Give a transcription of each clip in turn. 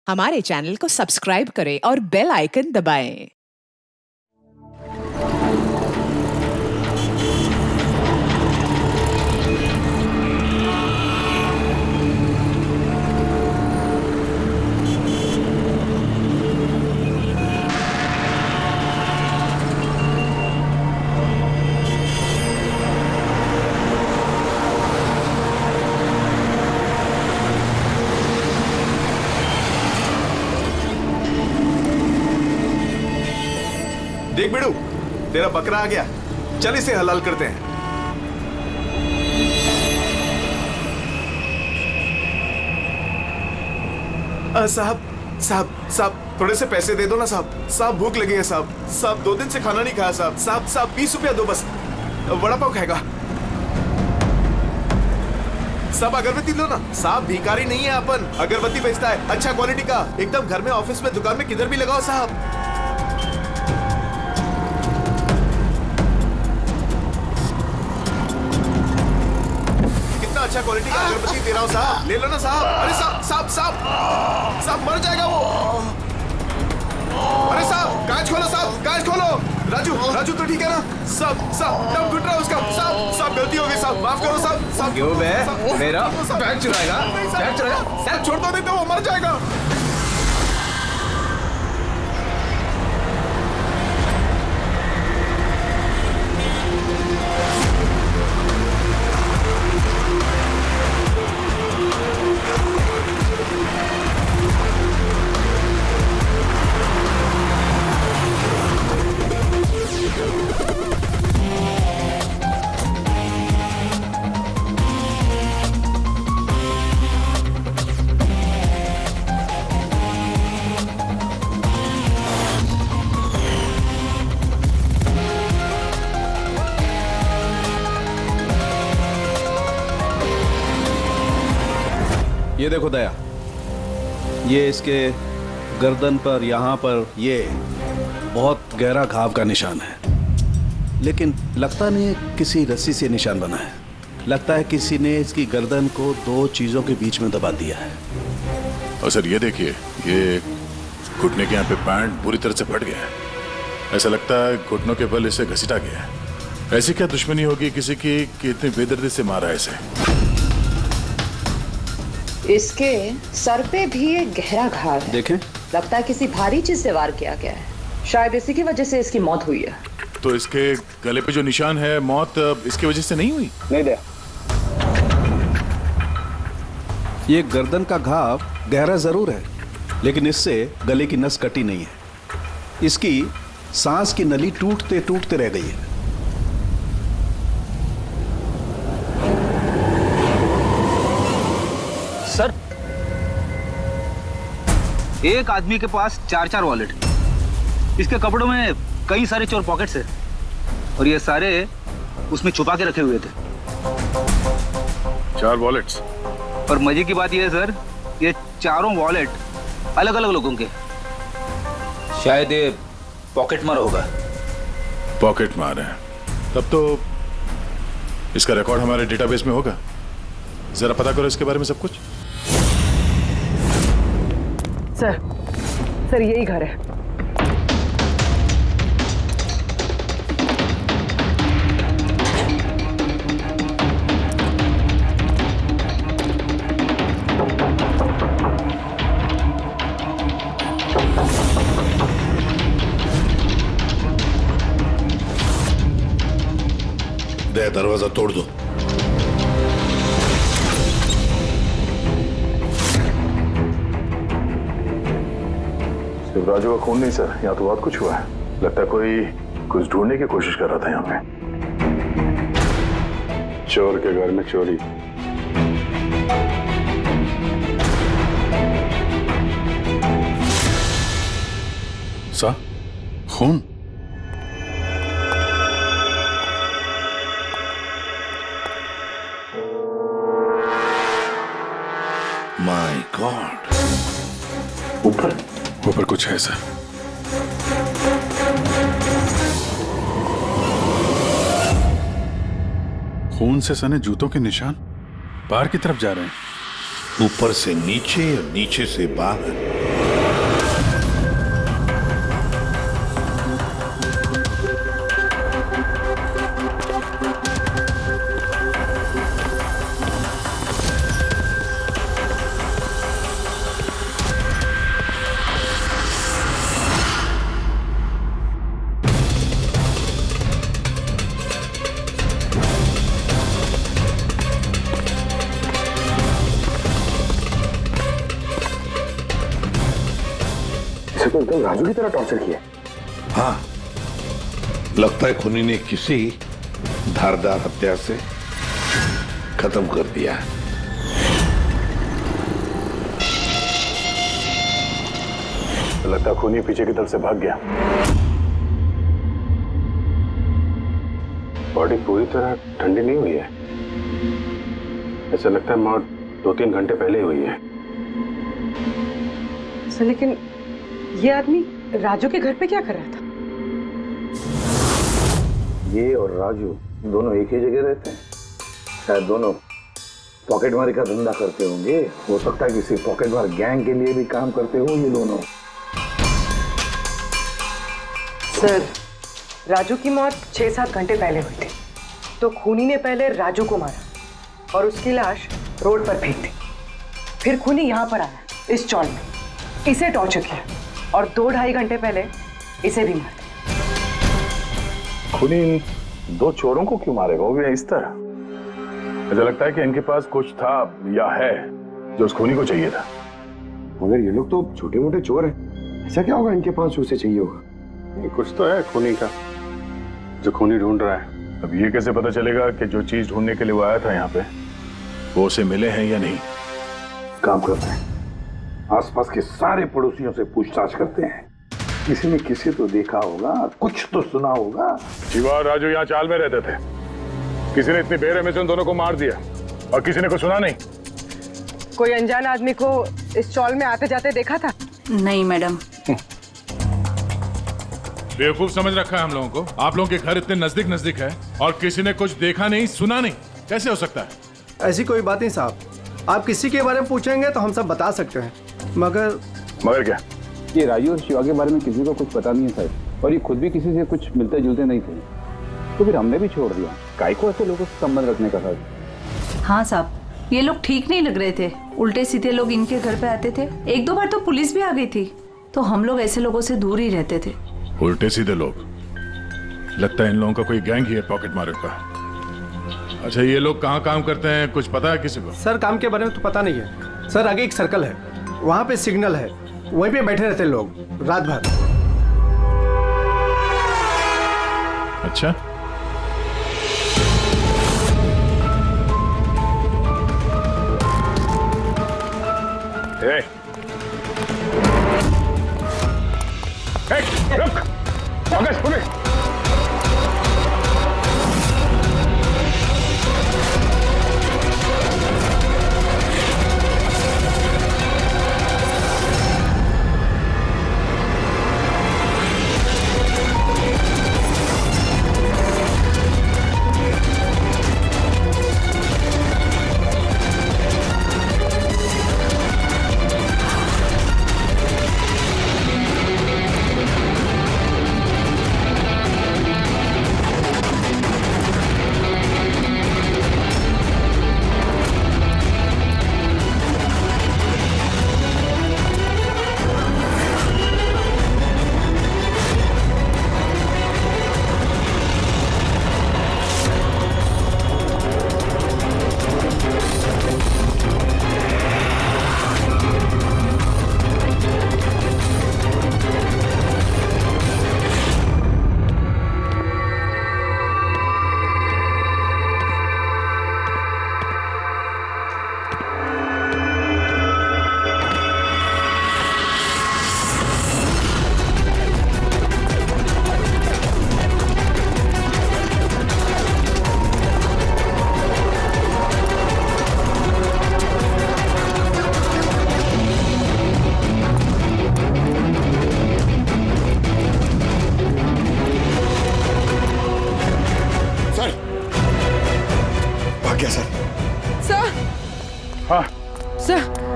हमारे चैनल को सब्सक्राइब करें और बेल आइकन दबाएं। देख बिड़ू, तेरा बकरा आ गया। चल इसे हलाल करते हैं। साहब साहब साहब थोड़े से पैसे दे दो ना साहब। साहब भूख लगी है साहब। साहब 2 दिन से खाना नहीं खाया साहब। साहब साहब 20 रुपया दो बस। वड़ा पाव खाएगा साहब। अगरबत्ती लो ना साहब। भिखारी नहीं है अपन, अगरबत्ती बेचता है अच्छा क्वालिटी का, एकदम घर में, ऑफिस में, दुकान में, किधर भी लगाओ साहब। अच्छा क्वालिटी का अगरबत्ती दे रहा हूँ साहब, ले लो ना साहब। अरे साहब साहब साहब साहब मर जाएगा वो। अरे साहब कांच खोलो साहब, कांच खोलो। राजू राजू तो ठीक है ना साहब? साहब दम घुट रहा है उसका साहब। साहब गलती हो गई साहब, माफ करो साहब। साहब क्यों बे? मेरा बैग चुराएगा? बैग चुराएगा? साहब छोड़ दो, नहीं तो वो मर जाएगा। ये देखो दया, ये इसके गर्दन पर, यहाँ पर ये बहुत गहरा घाव का निशान है, लेकिन लगता नहीं किसी रस्सी से निशान बना है। लगता है किसी ने इसकी गर्दन को 2 चीजों के बीच में दबा दिया है। और सर ये देखिए, ये घुटने के यहाँ पे पैंट बुरी तरह से फट गया है। ऐसा लगता है घुटनों के बल इसे घसीटा गया है। ऐसी क्या दुश्मनी होगी किसी की कि इतनी बेदर्दी से मारा है इसे? इसके सर पे भी एक गहरा घाव है। देखें, लगता है किसी भारी चीज से वार किया गया है। शायद इसी की वजह से इसकी मौत हुई है। तो इसके गले पे जो निशान है, मौत इसकी वजह से नहीं हुई? नहीं दया, ये गर्दन का घाव गहरा जरूर है, लेकिन इससे गले की नस कटी नहीं है। इसकी सांस की नली टूटते टूटते रह गई है। सर, एक आदमी के पास 4 वॉलेट, इसके कपड़ों में कई सारे चोर पॉकेट्स हैं और ये सारे उसमें छुपा के रखे हुए थे। 4 वॉलेट्स? और मजे की बात ये है सर, ये चारों वॉलेट अलग अलग लोगों के। शायद ये पॉकेट मार होगा। पॉकेट मार है? तब तो इसका रिकॉर्ड हमारे डेटाबेस में होगा। जरा पता करो इसके बारे में सब कुछ। सर यही घर है। दरवाजा तोड़ दो। राजू का खून नहीं सर, यहाँ तो बहुत कुछ हुआ है। लगता है कोई कुछ ढूंढने की कोशिश कर रहा था यहाँ पे। चोर के घर में चोरी। सा खून? My God. ऊपर कुछ है सर। खून से सने जूतों के निशान बाहर की तरफ जा रहे हैं। ऊपर से नीचे और नीचे से बाहर। इसे तो एकदम राजू की तरह टॉर्चर किया। हाँ, लगता है खूनी ने किसी धारदार हत्या से खत्म कर दिया। लगता है खूनी पीछे की तरफ से भाग गया। बॉडी पूरी तरह ठंडी नहीं हुई है, ऐसा लगता है मौत 2-3 घंटे पहले ही हुई है। सर लेकिन ये आदमी राजू के घर पे क्या कर रहा था? ये और राजू दोनों एक ही जगह रहते हैं। शायद दोनों पॉकेटमारी का धंधा करते होंगे। हो सकता है किसी पॉकेटमार गैंग के लिए भी काम करते हो ये दोनों। सर राजू की मौत 6-7 घंटे पहले हुई थी, तो खूनी ने पहले राजू को मारा और उसकी लाश रोड पर फेंक दी। फिर खूनी यहाँ पर आया इस चौल में, इसे टॉर्चर किया और 2-2.5 घंटे पहले इसे भी मार दिया। खूनी इन 2 चोरों को क्यों मारेगा, वो भी इस तरह? मुझे लगता है कि इनके पास कुछ था या है जो उस खूनी को चाहिए था। मगर ये लोग तो छोटे मोटे चोर हैं, ऐसा क्या होगा इनके पास जो उसे चाहिए होगा? कुछ तो है खूनी का जो खूनी ढूंढ रहा है। अब ये कैसे पता चलेगा कि जो चीज ढूंढने के लिए वो आया था यहाँ पे वो उसे मिले हैं या नहीं? काम करते हैं, आसपास के सारे पड़ोसियों से पूछताछ करते हैं। किसी ने किसी तो देखा होगा, कुछ तो सुना होगा। शिवा और राजू यहाँ चाल में रहते थे, किसी ने इतनी बेरहमी से उन दोनों को मार दिया और किसी ने कुछ सुना नहीं। कोई अनजान आदमी को इस चौल में आते जाते देखा था? नहीं मैडम। बेवकूफ समझ रखा है हम लोगों को। आप लोगों के घर इतने नजदीक नजदीक है और किसी ने कुछ देखा नहीं सुना नहीं, कैसे हो सकता है? ऐसी कोई बात नहीं साहब, आप किसी के बारे में पूछेंगे तो हम सब बता सकते हैं, मगर क्या? ये राजू और शिवा के बारे में किसी को कुछ पता नहीं है साहब, और ये खुद भी किसी से कुछ मिलते जुलते नहीं थे, तो फिर हमने भी छोड़ दिया। काय को ऐसे लोगों से संबंध रखने का साहब? हाँ साहब, ये लोग ठीक नहीं लग रहे थे। उल्टे सीधे लोग इनके घर पे आते थे। 1-2 बार तो पुलिस भी आ गई थी, तो हम लोग ऐसे लोगों से दूर ही रहते थे। उल्टे सीधे लोग? लगता है इन लोगों का कोई गैंग ही है पॉकेट मारे का। अच्छा, ये लोग कहाँ काम करते हैं, कुछ पता है किसी को? सर काम के बारे में तो पता नहीं है सर। आगे एक सर्कल है, वहाँ पे सिग्नल है, वहीं पे बैठे रहते हैं लोग रात भर। अच्छा, रुक, पुलिस।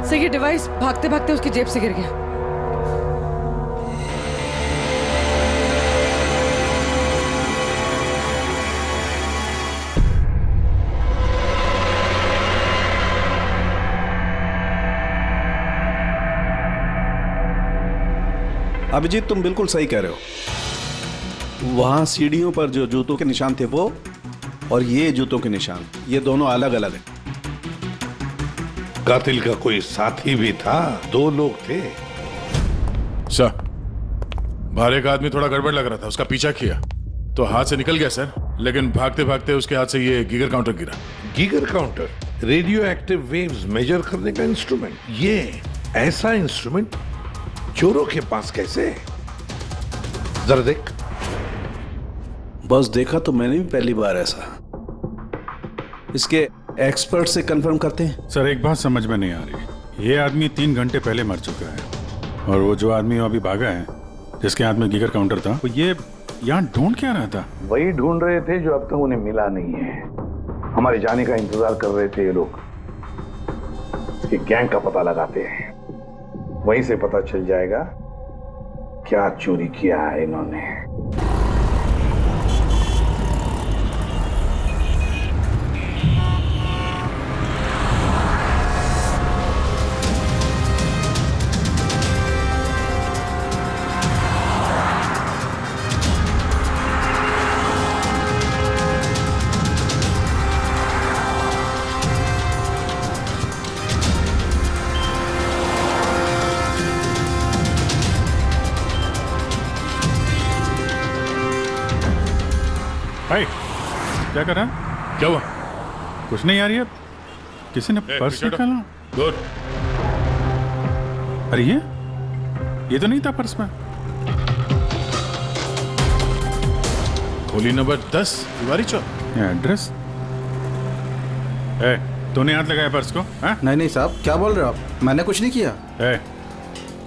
सर ये डिवाइस भागते भागते उसकी जेब से गिर गया। अभिजीत, तुम बिल्कुल सही कह रहे हो। वहां सीढ़ियों पर जो जूतों के निशान थे वो, और ये जूतों के निशान, ये दोनों अलग अलग हैं। कातिल का कोई साथी भी था? 2 लोग थे। सर, बाहर एक आदमी थोड़ा गड़बड़ लग रहा था, उसका पीछा किया तो हाथ से निकल गया सर, लेकिन भागते भागते उसके हाथ से ये गीगर काउंटर गिरा। Geiger counter radioactive waves measure करने का इंस्ट्रूमेंट। ये ऐसा इंस्ट्रूमेंट चोरों के पास कैसे है? जरा देख। बस देखा तो मैंने भी पहली बार ऐसा। इसके एक्सपर्ट से कंफर्म करते हैं। सर एक बात समझ में नहीं आ रही, ये आदमी 3 घंटे पहले मर चुका है और वो जो आदमी अभी भागा है जिसके हाथ में गीगर काउंटर था, वो ये यहाँ ढूंढ क्या रहा था? वही ढूंढ रहे थे जो अब तक उन्हें मिला नहीं है। हमारे जाने का इंतजार कर रहे थे ये लोग। इसके गैंग का पता लगाते हैं, वहीं से पता चल जाएगा क्या चोरी किया है इन्होंने। भाई क्या कर रहा है? क्या हुआ? कुछ नहीं यार, ये किसी ने पर्स निकाला। गुड। अरे ये तो नहीं था पर्स में। खोली नंबर 10 तिवारी चौक। ये एड्रेस। तूने हाथ लगाया पर्स को? नहीं साहब, क्या बोल रहे हो आप? मैंने कुछ नहीं किया।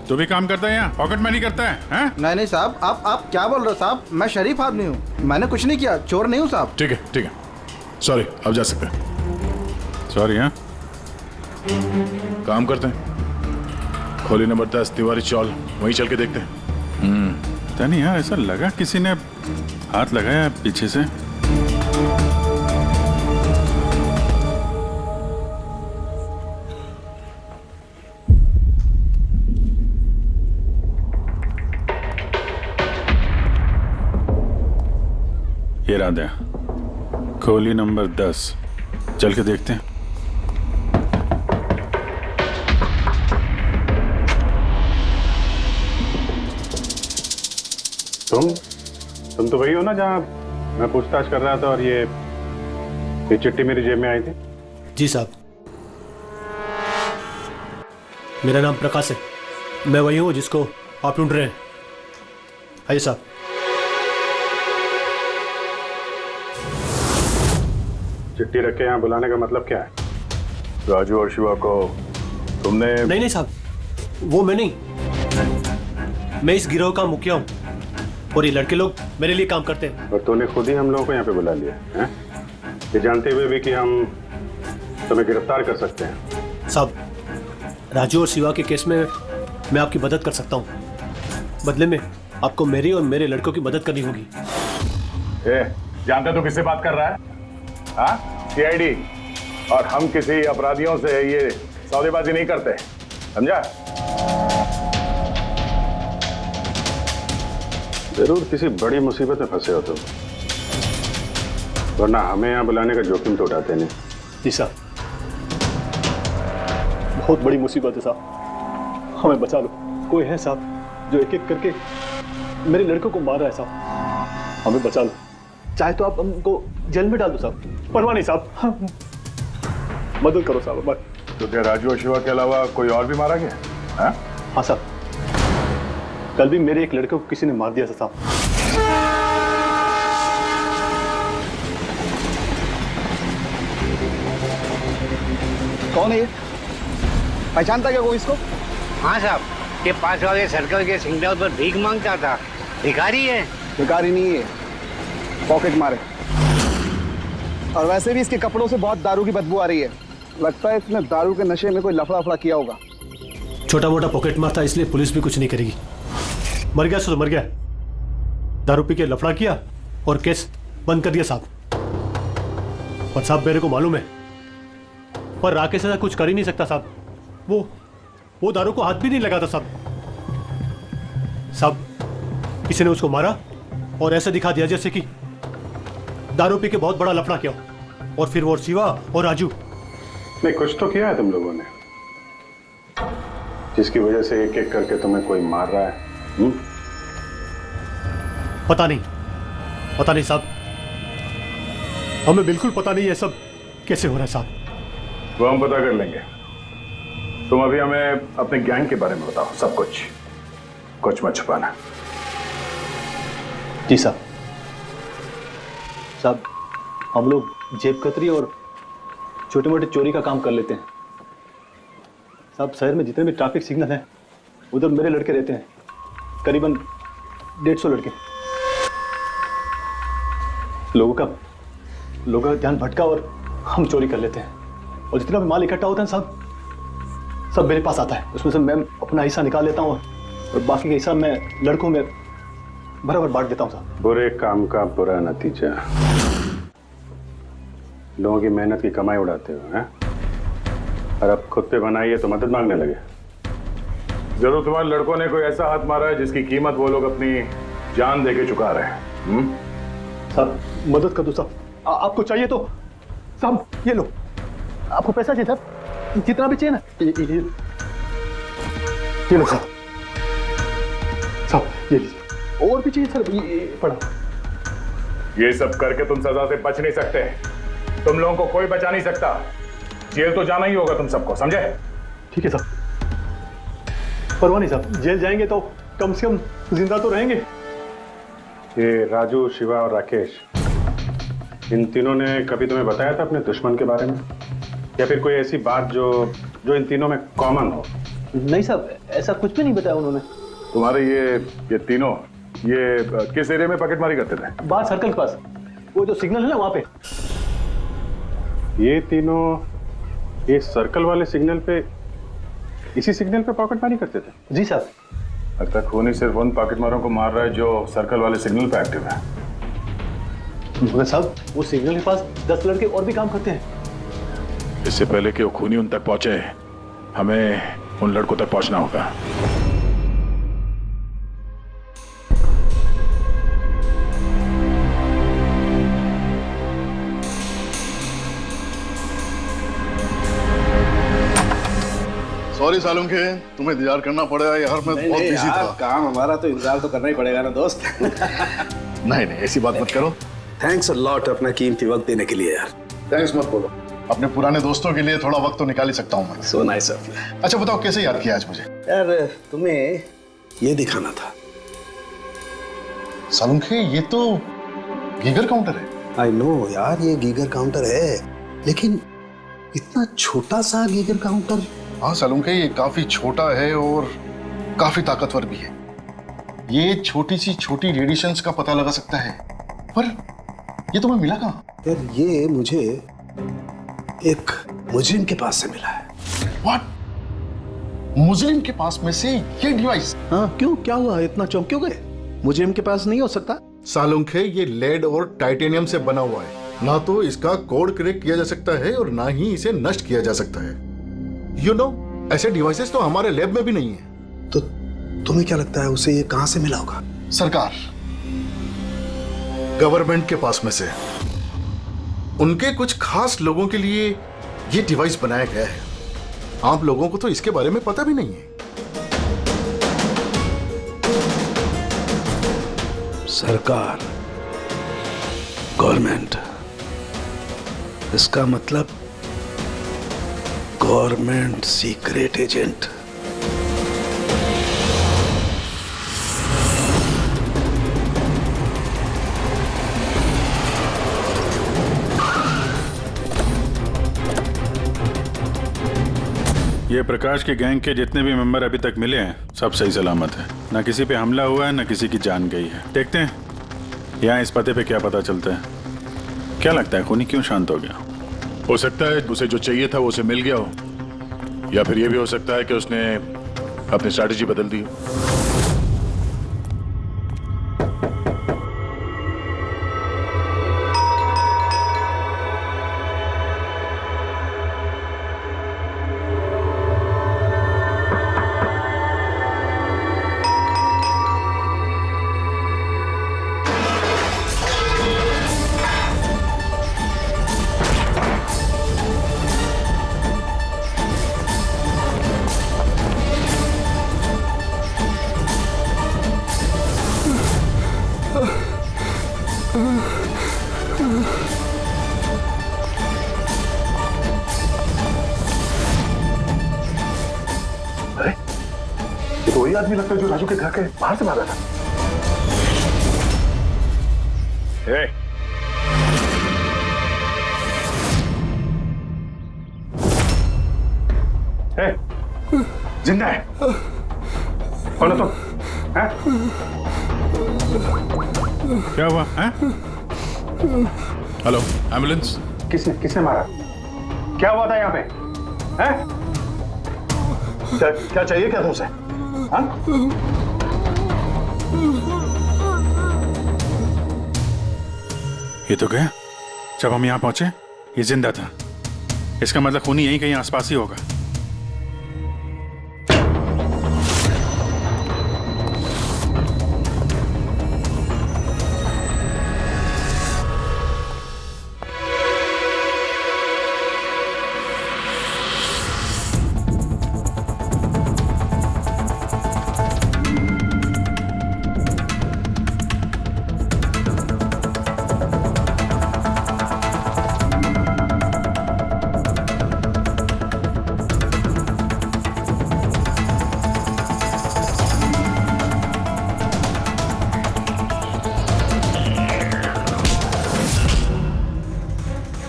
तू भी काम करता है यहाँ, पॉकेट मनी करता है? नहीं साहब, आप क्या बोल रहे हो साहब? मैं शरीफ आदमी हूँ, मैंने कुछ नहीं किया, चोर नहीं हूँ साहब। ठीक है सॉरी, अब जा सकते हैं। सॉरी। हाँ काम करते हैं, खोली नंबर 10 तिवारी चौल, वहीं चल के देखते हैं। पता नहीं यार, ऐसा लगा किसी ने हाथ लगाया पीछे से। ये राधा, खोली नंबर 10, चल के देखते हैं। तुम तो वही हो ना जहाँ मैं पूछताछ कर रहा था और ये चिट्ठी मेरी जेब में आई थी? जी साहब, मेरा नाम प्रकाश है, मैं वही हूँ जिसको आप ढूंढ रहे हैं। आइए साहब। चिट्ठी रख के यहाँ बुलाने का मतलब क्या है? राजू और शिवा को तुमने? नहीं साहब, वो मैं नहीं, मैं इस गिरोह का मुखिया हूँ और ये लड़के लोग मेरे लिए काम करते हैं। और तूने खुद ही हम लोगों को यहाँ पे बुला लिया है, ये जानते हुए भी कि हम तुम्हें गिरफ्तार कर सकते हैं। साहब, राजू और शिवा के केस में मैं आपकी मदद कर सकता हूँ, बदले में आपको मेरी और मेरे लड़कों की मदद करनी होगी। जानते तो किससे बात कर रहा है? सीआईडी, और हम किसी अपराधियों से ये सौदेबाजी नहीं करते, समझा? जरूर किसी बड़ी मुसीबत में फंसे हो तुम, वरना हमें यहाँ बुलाने का जोखिम तो उठाते नहीं। जी साहब, बहुत बड़ी मुसीबत है साहब, हमें बचा लो। कोई है साहब जो एक एक करके मेरे लड़कों को मार रहा है साहब, हमें बचा लो। चाहे तो आप हमको जेल में डाल दो साहब, परवाह नहीं साहब, मदद करो साहब। तो क्या राजू और शिवा के अलावा कोई और भी मारा गया? हाँ साहब, कल भी मेरे एक लड़के को किसी ने मार दिया था साहब। कौन है ये? पहचानता क्या कोई इसको? हाँ साहब, ये पास वाले सर्कल के सिग्नल पर भीख मांगता था। भिखारी है? भिखारी नहीं है, पॉकेट मारे। और वैसे भी इसके कपड़ों से बहुत दारू की बदबू आ रही है, लगता है इसने दारू के नशे में कोई लफड़ा किया होगा। छोटा मोटा पॉकेट मार था, इसलिए पुलिस भी कुछ नहीं करेगी। मर गया सो मर गया, दारू पी के लफड़ा किया और केस बंद कर दिया साहब। और साहब मेरे को मालूम है, पर राकेश ऐसा कुछ कर ही नहीं सकता साहब, वो दारू को हाथ भी नहीं लगाता साहब। किसी ने उसको मारा और ऐसा दिखा दिया जैसे कि दारू पी के बहुत बड़ा लफड़ा किया, और फिर वो शिवा और राजू। नहीं, कुछ तो किया है तुम लोगों ने, जिसकी वजह से एक एक करके तुम्हें कोई मार रहा है। पता नहीं साहब, हमें बिल्कुल पता नहीं ये सब कैसे हो रहा है साहब। वो हम पता कर लेंगे। तुम अभी हमें अपने गैंग के बारे में बताओ, सब कुछ मत छुपाना। जी साहब। साहब हम लोग जेब कतरी और छोटे मोटे चोरी का काम कर लेते हैं साहब। शहर में जितने भी ट्रैफिक सिग्नल हैं उधर मेरे लड़के रहते हैं, करीबन 150 लड़के। लोगों का ध्यान भटका और हम चोरी कर लेते हैं, और जितना भी माल इकट्ठा होता है साहब सब मेरे पास आता है। उसमें से मैं अपना हिस्सा निकाल लेता हूँ और बाकी का हिस्सा मैं लड़कों में बराबर बांट देता हूँ साहब। बुरे काम का बुरा नतीजा, लोगों की मेहनत की कमाई उड़ाते हो हैं? और अब खुद पे बनाइए तो मदद मांगने लगे। जरूर तुम्हारे लड़कों ने कोई ऐसा हाथ मारा है जिसकी कीमत वो लोग अपनी जान देके चुका रहे हैं। साहब मदद कर दो साहब, आपको चाहिए तो साहब ये लो, आपको पैसा चाहिए साहब, जितना भी चाहिए ना ये लो साहब। साहब ये लीजिए, और भी चाहिए सर, ये पड़ा। ये सब करके तुम सजा से बच नहीं सकते, तुम लोगों को कोई बचा नहीं सकता। जेल तो जाना ही होगा तुम सबको, समझे? ठीक है साहब, परवाह नहीं साहब, जेल जाएंगे तो कम से कम जिंदा तो रहेंगे। ये राजू, शिवा और राकेश, इन तीनों ने कभी तुम्हें बताया था अपने दुश्मन के बारे में, या फिर कोई ऐसी बात जो इन तीनों में कॉमन हो? नहीं साहब, ऐसा कुछ भी नहीं बताया उन्होंने। तुम्हारे ये तीनों ये किस एरिया में पॉकेटमारी करते थे? बाहर सर्कल के पास, वो जो सिग्नल है ना वहां पे। ये तीनों इस सर्कल वाले सिग्नल पे, इसी सिग्नल पे पॉकेटमारी करते थे? जी साहब। अब तक खूनी सिर्फ उन पॉकेटमारों को मार रहा है जो सर्कल वाले सिग्नल पे एक्टिव है। मगर साहब वो सिग्नल के पास 10 लड़के और भी काम करते हैं। इससे पहले कि वो खूनी उन तक पहुंचे, हमें उन लड़कों तक पहुंचना होगा। सॉरी सालुम के, तुम्हें इंतजार करना पड़ेगा यार, मैं बहुत बिजी था। काम हमारा तो इंतजार तो करना ही पड़ेगा ना दोस्त। नहीं ऐसी बात मत करो। थैंक्स अ लॉट अपना कीमती वक्त देने के लिए यार। थैंक्स मत बोलो, अपने पुराने दोस्तों के लिए थोड़ा वक्त तो निकाल ही सकता हूँ मैं। So nice of you. अच्छा बताओ कैसे याद किया आज मुझे? यार तुम्हें ये दिखाना था। सालुम के, ये तो गीगर काउंटर है। आई नो यार, ये गीगर काउंटर है, लेकिन इतना छोटा सा गीगर काउंटर। हाँ सालुम के, ये काफी छोटा है और काफी ताकतवर भी है। ये छोटी सी छोटी रेडिएशंस का पता लगा सकता है, पर ये तुम्हें मिला कहाँ? यार ये मुझे एक मुजरिम के पास से मिला है। व्हाट? मुजरिम के पास में से ये डिवाइस? हाँ क्यों, क्या हुआ, इतना चौंक क्यों गए? मुजरिम के पास नहीं हो सकता? सालुंखे, ये लेड और टाइटेनियम से बना हुआ है, ना तो इसका कोड क्रैक किया जा सकता है और ना ही इसे नष्ट किया जा सकता है। You know, ऐसे डिवाइसेस तो हमारे लैब में भी नहीं है। तो तुम्हें क्या लगता है उसे ये कहां से मिला होगा? सरकार, गवर्नमेंट के पास में से उनके कुछ खास लोगों के लिए ये डिवाइस बनाया गया है। आप लोगों को तो इसके बारे में पता भी नहीं है। सरकार, गवर्नमेंट, इसका मतलब गवर्नमेंट सीक्रेट एजेंट। ये प्रकाश के गैंग के जितने भी मेंबर अभी तक मिले हैं सब सही सलामत है। ना किसी पे हमला हुआ है, ना किसी की जान गई है। देखते हैं यहाँ इस पते पे क्या पता चलता है। क्या लगता है खूनी क्यों शांत हो गया? हो सकता है उसे जो चाहिए था वो उसे मिल गया हो, या फिर ये भी हो सकता है कि उसने अपनी स्ट्रैटेजी बदल दी हो। वही आदमी लगता है जो राजू के घर के बाहर से भागा था। जिंदा है? कौन है तुम? क्या हुआ? Hello, ambulance. किसने मारा? क्या हुआ था यहाँ पे? हैं? क्या चाहिए क्या तुमसे? हाँ? ये तो गया। जब हम यहाँ पहुंचे ये जिंदा था, इसका मतलब खूनी यहीं कहीं आसपास ही होगा।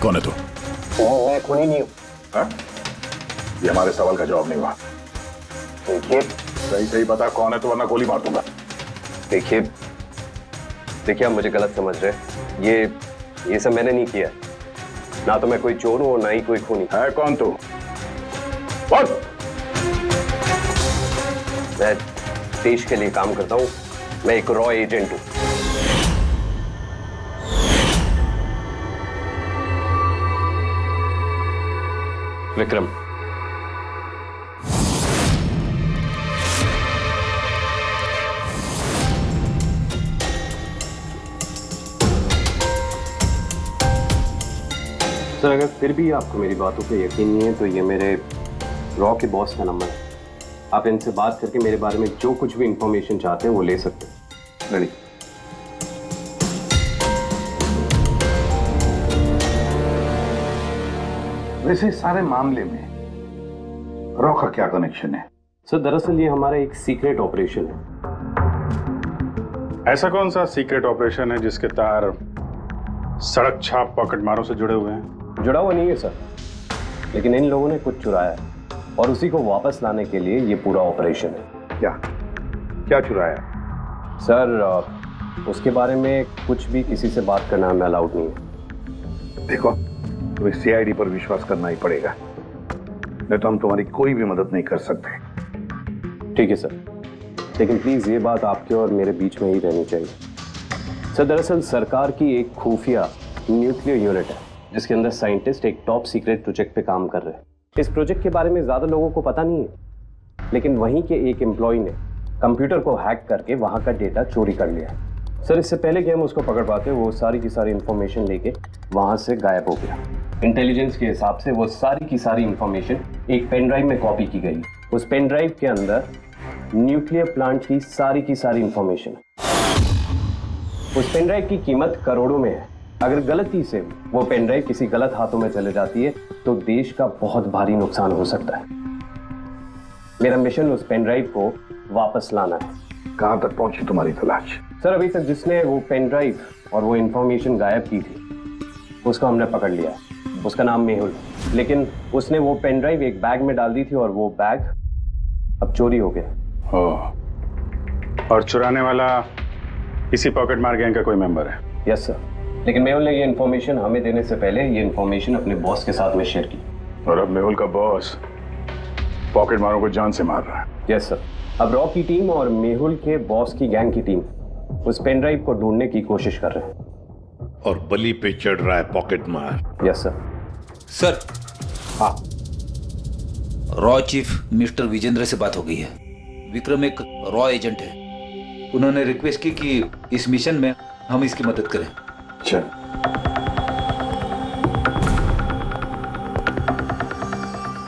कौन है तू? मैं खूनी नहीं हूँ। ये हमारे सवाल का जवाब नहीं हुआ। देखिए सही बता कौन है तो, वरना गोली मार दूंगा। देखिए आप मुझे गलत समझ रहे हैं। ये सब मैंने नहीं किया। ना तो मैं कोई चोर हूँ और ना ही कोई खूनी। है कौन तू? कौन? मैं देश के लिए काम करता हूँ। मैं एक रॉ एजेंट हूँ। विक्रम। सर अगर फिर भी आपको मेरी बातों पे यकीन नहीं है तो ये मेरे रॉ के बॉस का नंबर है। आप इनसे बात करके मेरे बारे में जो कुछ भी इंफॉर्मेशन चाहते हैं वो ले सकते हैं। रेडी? वैसे सारे मामले में रॉ का क्या कनेक्शन है? सर दरअसल ये हमारा एक सीक्रेट ऑपरेशन है। ऐसा कौन सा सीक्रेट ऑपरेशन है जिसके तार सड़क छाप पॉकेट मारों से जुड़े हुए हैं? जुड़ा हुआ नहीं है सर, लेकिन इन लोगों ने कुछ चुराया है और उसी को वापस लाने के लिए ये पूरा ऑपरेशन है। क्या चुराया? सर उसके बारे में कुछ भी किसी से बात करना हमें अलाउड नहीं है। देखो तुम्हें सीआईडी पर विश्वास करना ही पड़ेगा, नहीं तो हम तुम्हारी कोई भी मदद नहीं कर सकते। ठीक है सर, लेकिन प्लीज ये बात आपके और मेरे बीच में ही रहनी चाहिए। सर दरअसल सरकार की एक खुफिया न्यूक्लियर यूनिट है जिसके अंदर साइंटिस्ट एक टॉप सीक्रेट प्रोजेक्ट पे काम कर रहे हैं। इस प्रोजेक्ट के बारे में ज्यादा लोगों को पता नहीं है, लेकिन वहीं के एक एम्प्लॉय ने कंप्यूटर को हैक करके वहां का डेटा चोरी कर लिया है। सर इससे पहले कि हम उसको पकड़ पाते वो सारी की सारी इंफॉर्मेशन लेके वहां से गायब हो गया। इंटेलिजेंस के हिसाब से वो सारी की सारी इंफॉर्मेशन एक पेन ड्राइव में कॉपी की गई। उस पेन ड्राइव के अंदर न्यूक्लियर प्लांट की सारी इंफॉर्मेशन। उस पेन ड्राइव की कीमत करोड़ों में है। अगर गलती से वो पेन ड्राइव किसी गलत हाथों में चले जाती है तो देश का बहुत भारी नुकसान हो सकता है। मेरा मिशन उस पेन ड्राइव को वापस लाना है। कहां तक पहुंची तुम्हारी तलाश? सर अभी तक जिसने वो पेन ड्राइव और वो इंफॉर्मेशन गायब की थी उसको हमने पकड़ लिया। उसका नाम मेहुल, लेकिन उसने वो पेन ड्राइव एक बैग में डाल दी थी और वो बैग अब चोरी हो गया। और चुराने वाला इसी पॉकेट मार गैंग का कोई मेंबर है? यस सर, लेकिन मेहुल ने ये इन्फॉर्मेशन हमें देने से पहले ये इन्फॉर्मेशन अपने बॉस के साथ में शेयर की। और अब मेहुल का बॉस पॉकेट मारों को जान से मार रहा है। यस सर, अब रॉ की टीम और मेहुल के बॉस की गैंग की टीम उस पेन ड्राइव को ढूंढने की कोशिश कर रहे हैं। और बलि पे चढ़ रहा है पॉकेट मार। Yes sir. सर हाँ, रॉ चीफ मिस्टर विजेंद्र से बात हो गई है। विक्रम एक रॉ एजेंट है। उन्होंने रिक्वेस्ट की कि इस मिशन में हम इसकी मदद करें। चल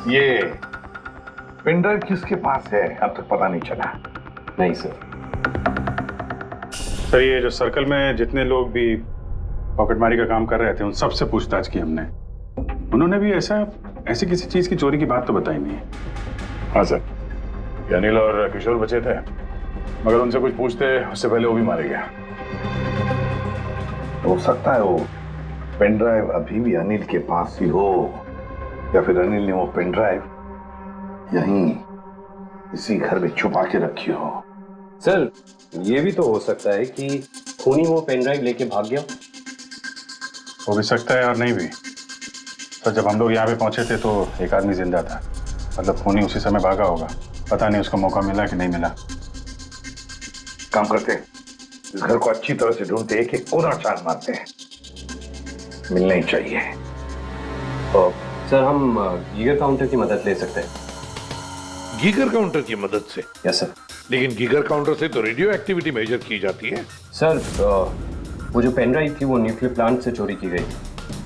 ये पेन ड्राइव किसके पास है अब तक पता नहीं चला? नहीं सर। सर ये जो सर्कल में जितने लोग भी पॉकेटमारी का काम कर रहे थे उन सबसे पूछताछ की हमने। उन्होंने भी ऐसी किसी चीज की चोरी की बात तो बताई नहीं है। हाँ सर, ये अनिल और किशोर बचे थे, मगर उनसे कुछ पूछते उससे पहले वो भी मारे गया। हो सकता है वो पेन ड्राइव अभी भी अनिल के पास ही हो, या फिर अनिल ने वो पेन ड्राइव यहीं इसी घर में छुपा के रखी हो। सर ये भी तो हो सकता है कि खूनी वो पेन ड्राइव लेके भाग गया। हो भी सकता है और नहीं भी। तो जब हम लोग यहाँ पे पहुंचे थे तो एक आदमी जिंदा था, मतलब खूनी उसी समय भागा होगा। पता नहीं उसको मौका मिला कि नहीं मिला। काम करते हैं, इस घर को अच्छी तरह से ढूंढते, एक एक कोना छान मारते हैं, मिलना ही चाहिए। और सर हम गीगर काउंटर की मदद ले सकते हैं। गीगर काउंटर की मदद से? Yes sir. लेकिन गीगर काउंटर से तो रेडियो एक्टिविटी मेजर की जाती है। सर वो जो पेन ड्राइव थी वो न्यूक्लियर प्लांट से चोरी की गई।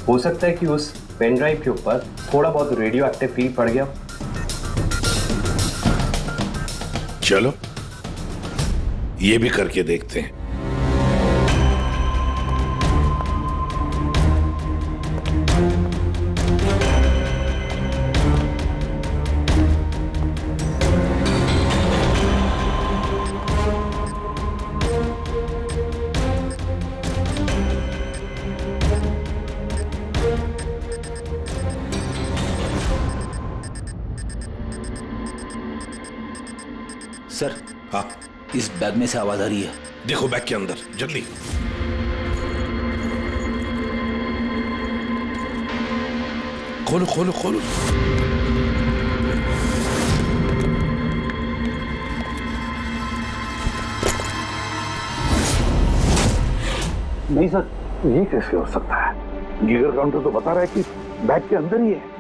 हो सकता है कि उस पेन ड्राइव के ऊपर थोड़ा बहुत रेडियो एक्टिव फील पड़ गया। चलो ये भी करके देखते हैं। सर, हाँ, इस बैग में से आवाज आ रही है। देखो बैग के अंदर, जल्दी। खोलो खोलो खोलो। नहीं सर, ये कैसे हो सकता है? गीगर काउंटर तो बता रहा है कि बैग के अंदर ही है।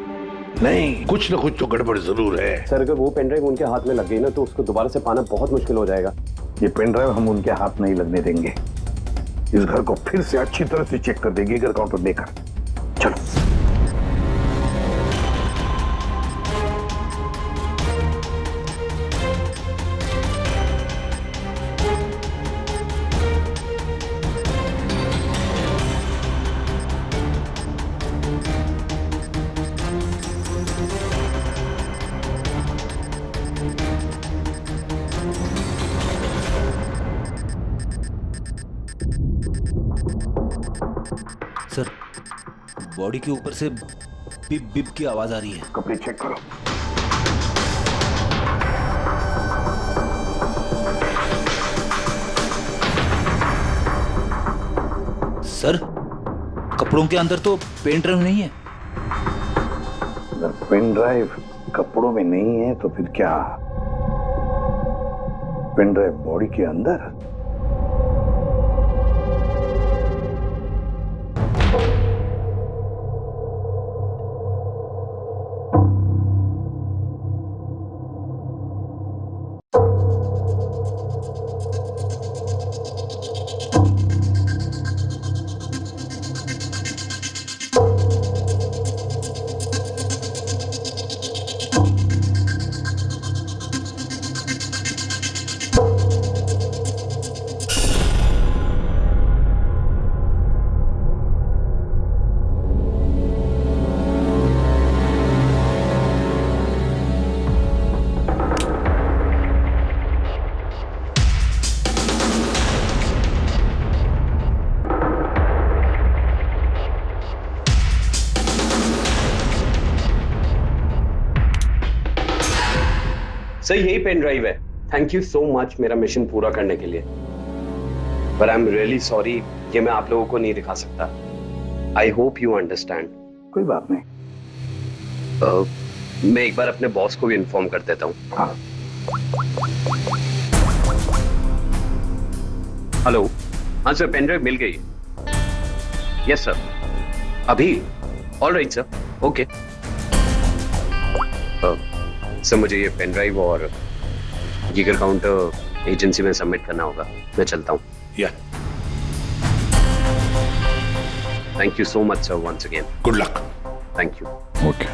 नहीं, कुछ ना कुछ तो गड़बड़ जरूर है। सर अगर वो पेन ड्राइव उनके हाथ में लग गई ना तो उसको दोबारा से पाना बहुत मुश्किल हो जाएगा। ये पेन ड्राइव हम उनके हाथ नहीं लगने देंगे। इस घर को फिर से अच्छी तरह से चेक कर देंगे गीगर काउंटर देकर। चलो। सर, बॉडी के ऊपर से बिप बिप की आवाज आ रही है। कपड़े चेक करो। सर, कपड़ों के अंदर तो पेन ड्राइव नहीं है। अगर पेन ड्राइव कपड़ों में नहीं है तो फिर क्या? पेन ड्राइव बॉडी के अंदर? सर यही पेन ड्राइव है। थैंक यू सो मच मेरा मिशन पूरा करने के लिए। पर आई एम रियली सॉरी, ये मैं आप लोगों को नहीं दिखा सकता। I hope you understand. कोई बात नहीं। मैं एक बार अपने बॉस को भी इन्फॉर्म कर देता हूँ। हाँ। हेलो, हाँ सर, पेन ड्राइव मिल गई। यस सर, अभी? All right sir, okay. Sir मुझे ये पेन ड्राइव और गीगर काउंटर एजेंसी में सबमिट करना होगा। मैं चलता हूँ। या thank you so much sir once again. Good luck. Thank you. Okay.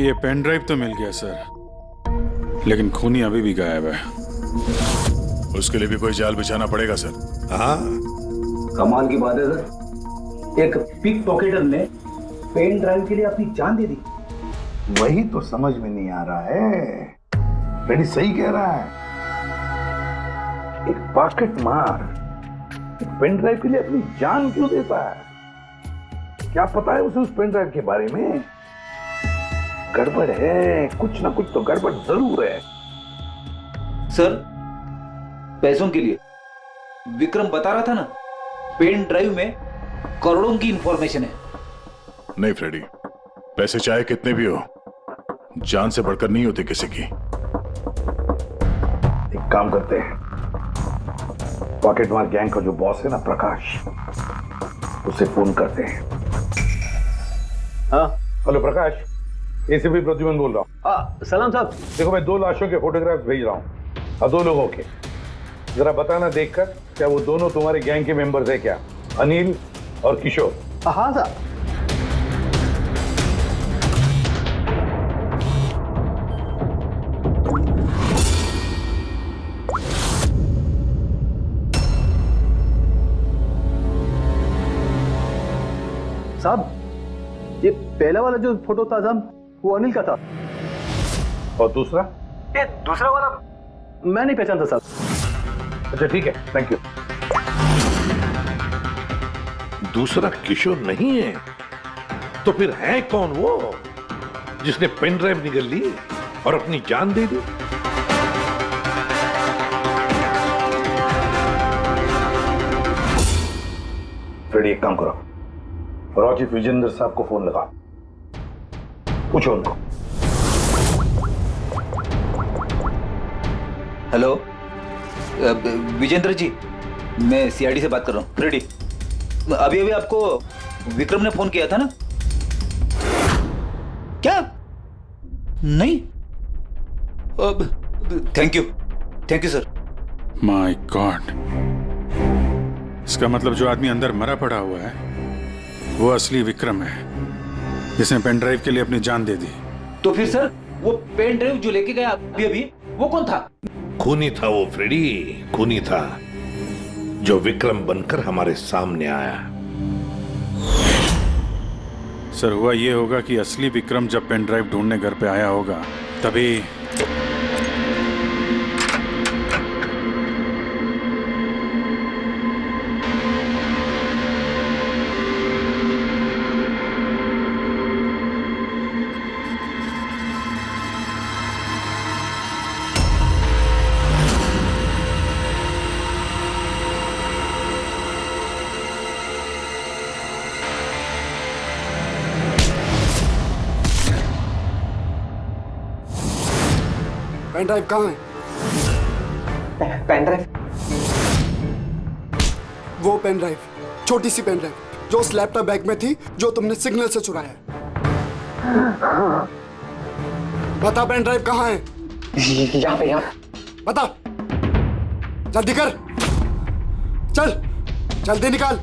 ये पेन ड्राइव तो मिल गया सर, लेकिन खूनी अभी भी गायब है। उसके लिए भी कोई जाल बिछाना पड़ेगा सर। हाँ, कमाल की बात है सर, एक पिक पॉकेटर ने पेन ड्राइव के लिए अपनी जान दे दी। वही तो समझ में नहीं आ रहा है। फ्रेडी सही कह रहा है। एक पॉकेट मार एक पेन ड्राइव के लिए अपनी जान क्यों देता है? क्या पता है उसे उस पेन ड्राइव के बारे में? गड़बड़ है, कुछ ना कुछ तो गड़बड़ जरूर है। सर, पैसों के लिए विक्रम बता रहा था ना, पेन ड्राइव में करोड़ों की इंफॉर्मेशन है। नहीं फ्रेडी, पैसे चाहे कितने भी हो, जान से बढ़कर नहीं होते किसी की। एक काम करते हैं, पॉकेट मार गैंग का जो बॉस है ना प्रकाश, उसे फोन करते हैं। हाँ हेलो प्रकाश, एसीपी प्रद्युमन बोल रहा हूँ। सलाम साहब। देखो, मैं 2 लाशों के फोटोग्राफ भेज रहा हूँ और 2 लोगों के। जरा बताना देखकर, क्या वो दोनों तुम्हारे गैंग के मेंबर्स है क्या? अनिल और किशोर। हाँ साहब। साहब, ये पहला वाला जो फोटो था साहब, वो अनिल का था। और दूसरा? ये दूसरा वाला मैं नहीं पहचानता साहब। अच्छा ठीक है, थैंक यू। दूसरा किशोर नहीं है तो फिर है कौन वो जिसने पेन ड्राइव निकल ली और अपनी जान दे दी? फ्रेडी, एक काम करो, रॉचिफ विजेंद्र साहब को फोन लगा, पूछो उनको। हेलो विजेंद्र जी, मैं सीआईडी से बात कर रहा हूँ। फ्रेडी, अभी अभी आपको विक्रम ने फोन किया था ना? क्या? नहीं? Thank you sir. My God, इसका मतलब जो आदमी अंदर मरा पड़ा हुआ है वो असली विक्रम है, जिसने पेन ड्राइव के लिए अपनी जान दे दी। तो फिर सर, वो पेन ड्राइव जो लेके गया अभी अभी, वो कौन था? खूनी था वो फ्रेडी, खूनी था, जो विक्रम बनकर हमारे सामने आया। सर, हुआ ये होगा कि असली विक्रम जब पेन ड्राइव ढूंढने घर पे आया होगा, तभी पेन ड्राइव कहाँ है? Pen drive? वो पेन ड्राइव, छोटी सी पेन ड्राइव जो उस लैपटॉप बैग में थी, जो तुमने सिग्नल से चुराया है। बता पेन ड्राइव कहाँ है? यहाँ पे, यहाँ। बता, जल्दी कर, चल जल्दी निकाल।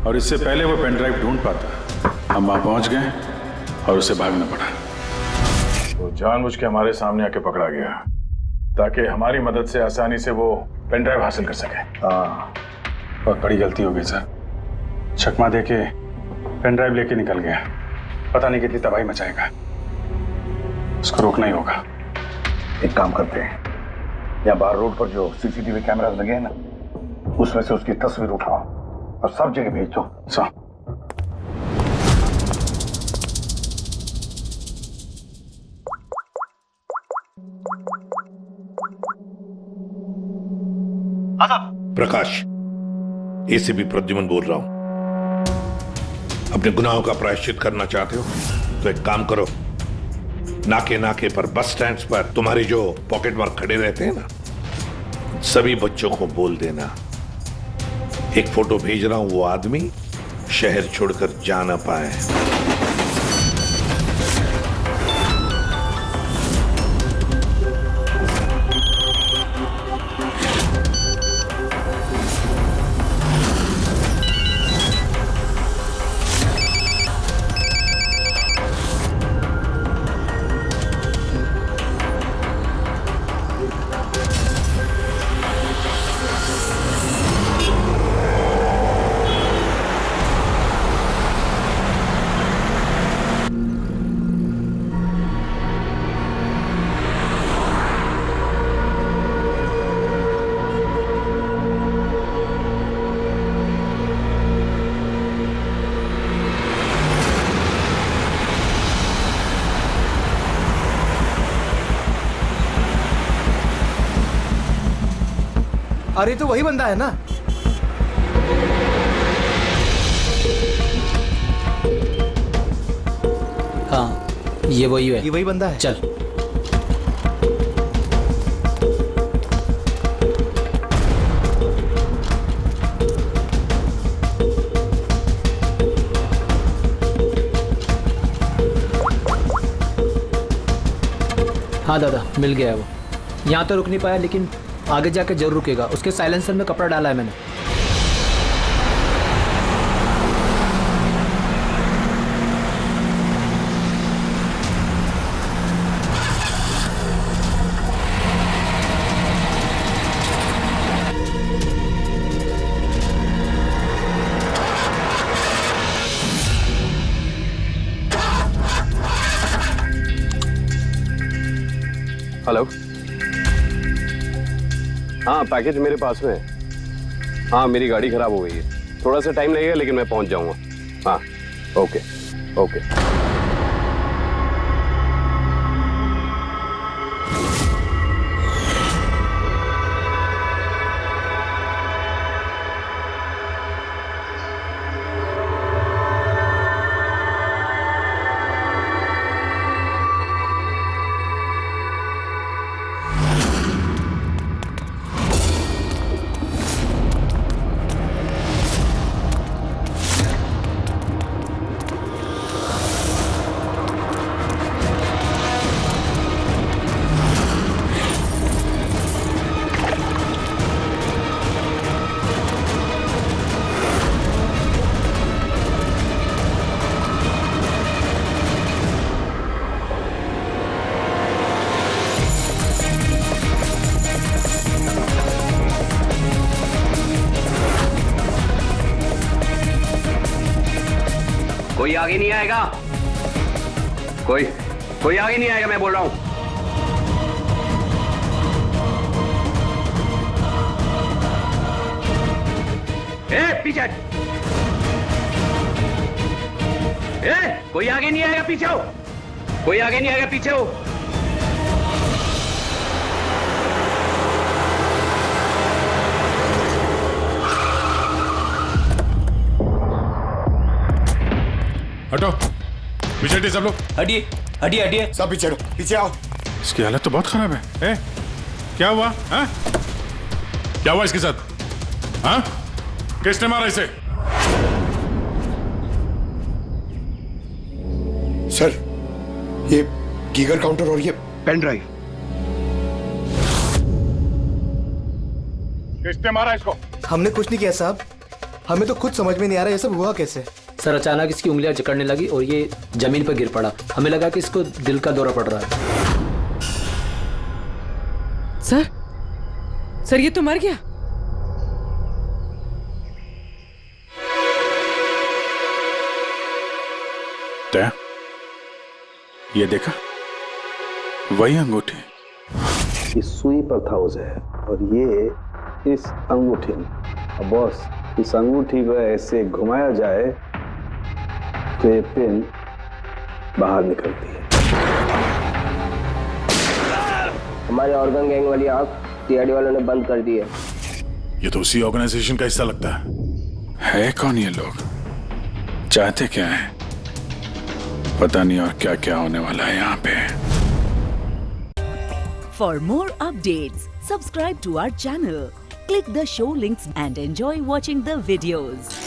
और इससे पहले वो पेन ड्राइव ढूंढ पाता, हम वहां पहुंच गए और उसे भागना पड़ा। वो जानबूझ के हमारे सामने आके पकड़ा गया ताकि हमारी मदद से आसानी से वो पेन ड्राइव हासिल कर सके। हाँ, बहुत बड़ी गलती हो गई सर। चकमा दे के पेन ड्राइव लेके निकल गया, पता नहीं कितनी तबाही मचाएगा। उसको रोकना ही होगा। एक काम करते हैं, यहाँ बार रोड पर जो सीसीटीवी कैमरास लगे हैं ना, उसमें से उसकी तस्वीर उठाओ और सब जगह भेज दो। सर, प्रकाश, एसीपी प्रद्युमन बोल रहा हूं। अपने गुनाहों का प्रायश्चित करना चाहते हो तो एक काम करो, नाके नाके पर, बस स्टैंड्स पर तुम्हारे जो पॉकेट मार खड़े रहते हैं ना, सभी बच्चों को बोल देना एक फोटो भेज रहा हूं, वो आदमी शहर छोड़कर जा ना पाए। अरे तो वही बंदा है ना? हाँ, ये वही है। ये वही बंदा है। चल। हाँ दादा, मिल गया है वो। यहाँ तो रुक नहीं पाया, लेकिन आगे जाके जरूर रुकेगा। उसके साइलेंसर में कपड़ा डाला है मैंने। हेलो। हाँ, पैकेज मेरे पास में है। हाँ, मेरी गाड़ी खराब हो गई है, थोड़ा सा टाइम लगेगा लेकिन मैं पहुंच जाऊंगा। हाँ, ओके ओके। कोई आगे नहीं आएगा, कोई आगे नहीं आएगा, मैं बोल रहा हूं। पीछे, कोई आगे नहीं आएगा, पीछे हो। कोई आगे नहीं आएगा, पीछे हो। हटो, पीछे हटिए सब लोग। हटिए हटिए हटिए, सब पीछे हटो, पीछे आओ। इसकी हालत तो बहुत खराब है। क्या हुआ? हाँ? क्या हुआ इसके साथ? हाँ? किसने मारा इसे? सर, ये गीगर काउंटर और ये पेन ड्राइव। किसने मारा इसको? हमने कुछ नहीं किया साहब, हमें तो खुद समझ में नहीं आ रहा ये सब हुआ कैसे। सर, अचानक इसकी उंगलियां जकड़ने लगी और ये जमीन पर गिर पड़ा। हमें लगा कि इसको दिल का दौरा पड़ रहा है। सर ये तो मर गया। क्या? ये देखा? वही अंगूठी। ये सुई पर था उसे, और ये इस अंगूठी में। अब बॉस, इस अंगूठी को ऐसे घुमाया जाए तो ये पिन बाहर निकलती है। हमारे ऑर्गन गैंग वाली आंख सीआईडी वालों ने बंद कर दी है। ये तो उसी ऑर्गेनाइजेशन का हिस्सा लगता है कौन ये लोग? चाहते क्या है पता नहीं, और क्या क्या होने वाला है यहाँ पे। For more updates, subscribe to our channel, click the show links and enjoy watching the videos.